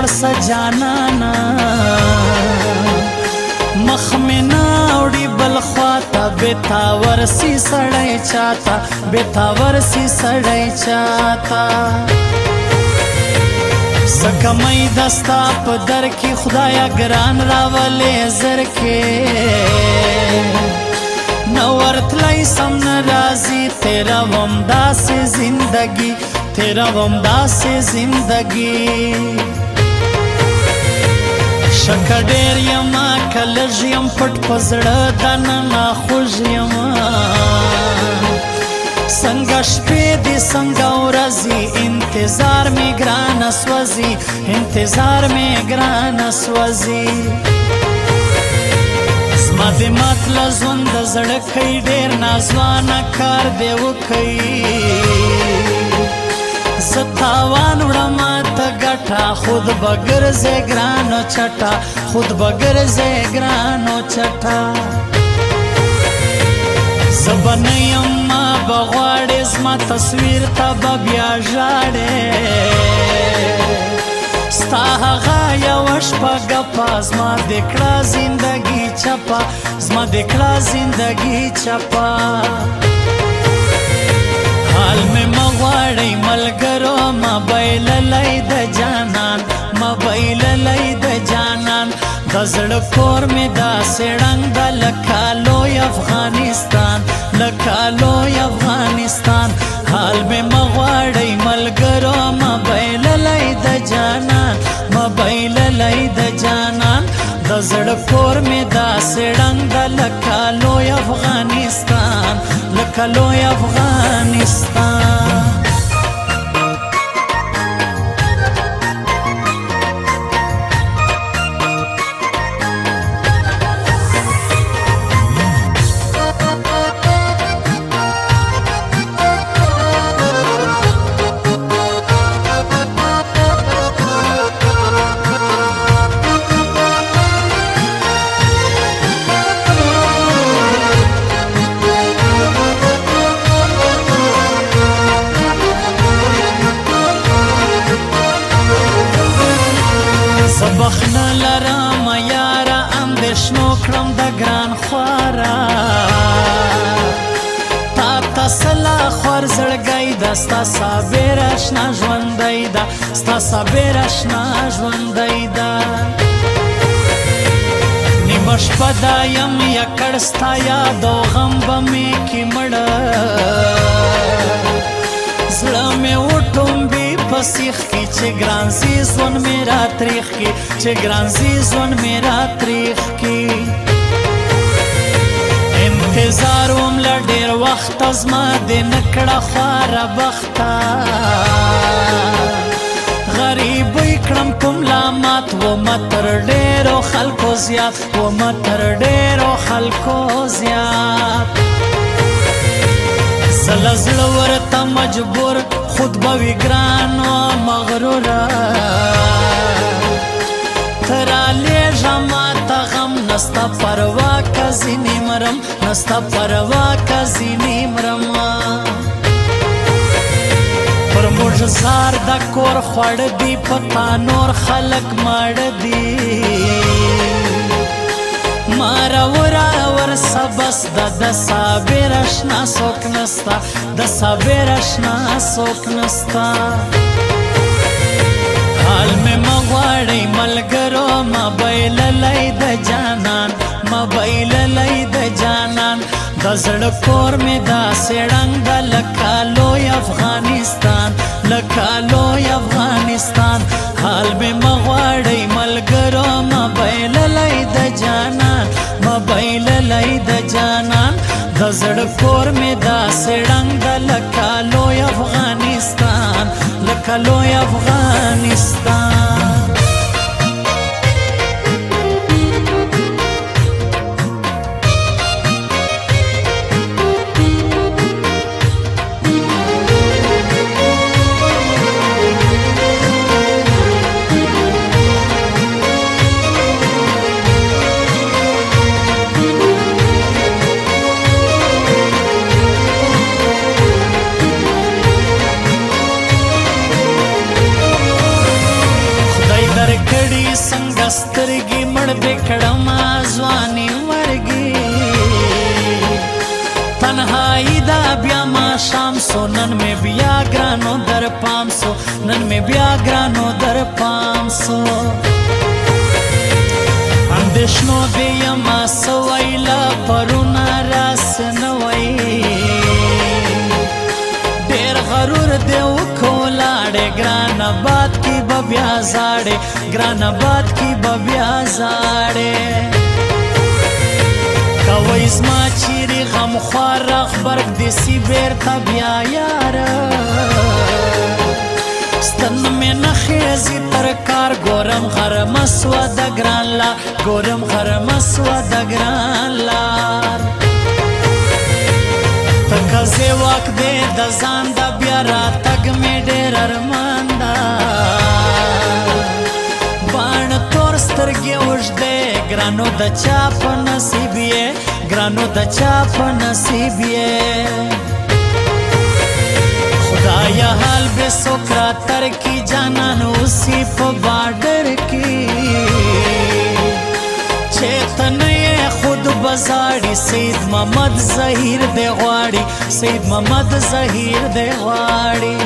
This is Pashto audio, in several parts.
سجانانا مخ میں ناوڑی بلخواتا بیتاور سی سڑائی چاہتا بیتاور سی سڑائی چاہتا سکمی دستا پا در کی خدایا گران راولے زر کے نورت لائی سم نرازی تیرا ومدا سے زندگی تیرا ومدا سے زندگی شکر ډیر یما کلژ یم پټ پزړه دننه خوږ یما څنګه شپې دي څنګه ورځې انتظار مې ګرانه سوځي انتظار مې ګرانه سوځي زما د ماتله ژوند د زړه کوي ډېر نازوانه کار دی وکوي زه تاوان وړمه ته ګټه خود به ګرځې ګرانو چټه خود به ګرځې ګرانو چټه زه به نه یم ما به غواړې زما تصویر ته به بیا ژاړې ستا هغه یوه شپه ګپه زما دې کړه زندګي چپه زما دې کړه زندګي چپه حال میں مغواړی ملګرو مبایللی د جانان مبایللی د جانان د زړه کور مې داسې ړنګ ده لکه لوی افغانستان لکه لوی افغانستان حال میں مغواړی ملګرو مبایللی د جانان مبایللی د جانان د زړه کور مې داسې ړنګ ده لکه لوی افغانستان لکه لوی افغانستان بخنه لرم یاره اندېښنو کړم د ګران خواره تا ته سلا خور زړګی ده ستا صابر اشنا ژوندی ده ستا صابر اشنا ژوندی ده نیمه شپه ده یم یکړ ستا یاد او غم به مې کې مړه زړه مې وټومبي په سیخ کې چې ګران سي ژوند مې را تریخ کې چې ګران سي ژوند مې را تریخ کې انتظار وم له ډېر وخته زما دې نه کړه خواره بخته غریبۍ کړم په ملامت ومه تر ډېرو خلکو زیات ومه تر ډېرو خلکو زیات زله زړه ورته مجبور خود به وي ګران و مغروره ته رالیږه ماته غم نسته پروا که ځینې مرم نسته پروا که ځینې مرم پر موږ زار د کور خواړه دي په تا نور خلک ماړه دي ماراورا ورسه بس د صابر اشنا څوک نسته د صابر اشنا څوک نسته حال مې مغواړی ملګرو مبایللی د جانان مبایللی د جانان د زړه کور مې داسې ړنګ ده لکه لوی افغانستان لکه لوی افغانستان حال مې مغواړی ملګرو مبایللی د جانان مبایللی د جانان د زړه کور مې داسې ړنګ ده لکه لوی افغانستان لکه لوی افغانستان زیږي مړ دې کړم ځواني مرګي تنهایی دا بیا ما شام سو نن می بیا ګرانو در پام سو نن می بیا ګرانو در پام سو اندېښنو دې یما سویلا پرونه راس نه وای ډېر غرور دې وکولاړې ګران آباد کې به بیا زاړې ګران آباد کې به بیا زاړې کوي زما چیرې غمخوار غبرګ دې سی بیرته بیا یاره ستن مې نخیزي تر کار ګورم غرمه سوه د ګران لار ګورم غرمه سوه د ګران لار تکه زیواک دې د ځان د بیا راتګ مې ډېر ارمان ده باڼ تور سترګې اوږدې ګرانو د چا په نصیب یې ګرانو د چا په نصیب یې خدایا حال به سوکرا تر کی جانان اوسی په بارډر کی چیتنه خود بزاړي سید محمد ظهیر دی غواړي سید محمد ظهیر دی غواړي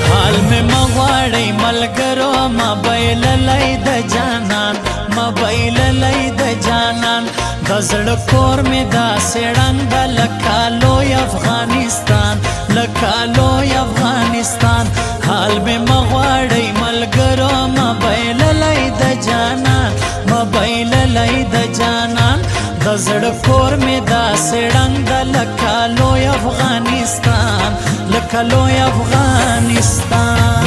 حال میں مغواړی ملګرو موبایل لای د جانان موبایل لای د جانان د زړه کور می دا سړند لکالوی افغانستان لکالوی افغانستان حال میں مغواړی ملګرو موبایل لای د جانان موبایل لای د جانان د زړه کور می دا سړند لکالوی افغانستان لکالوی افغانستان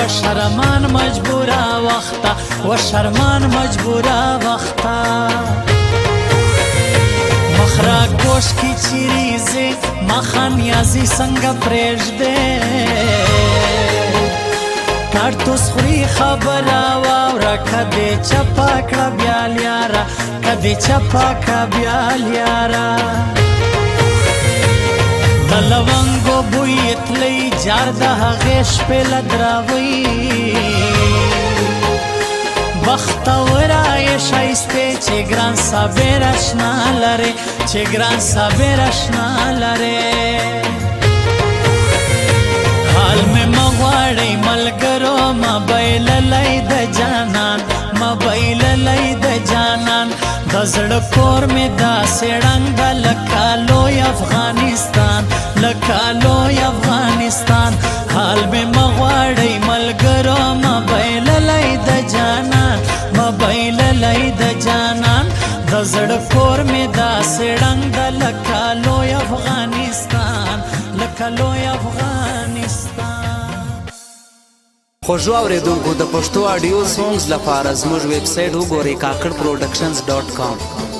و شرمان مجبورا وختا و شرمان مجبورا وختا مخرا گوش کی چیریزی مخان یازی سنگ پریش دے کارتوس خوری خبر آوارا کدی چپا کڑا بیال یارا کدی چپا کڑا بیال یارا دلوانگو بویت لی جار دا غیش پی لدراوی بختورای شایسته چه گران صابر اشنا لره چه گران صابر اشنا لره حال میں مغواړی ملګرو موبایل لای د جانان موبایل لای د جانان د زړه کور می دا سړنګ لکالوی افغانستان لکالوی افغانستان حال میں مغواړی ملګرو موبایل لای د جانان موبایل لای د جانان د زړه کور می دا سړنګ لکالوی افغانستان لکالوی افغانستان خوږو اوریدونکو د پښتو اډیو سونګز لپاره زموږ ویب سایټ وګورئ kakkadproductions.com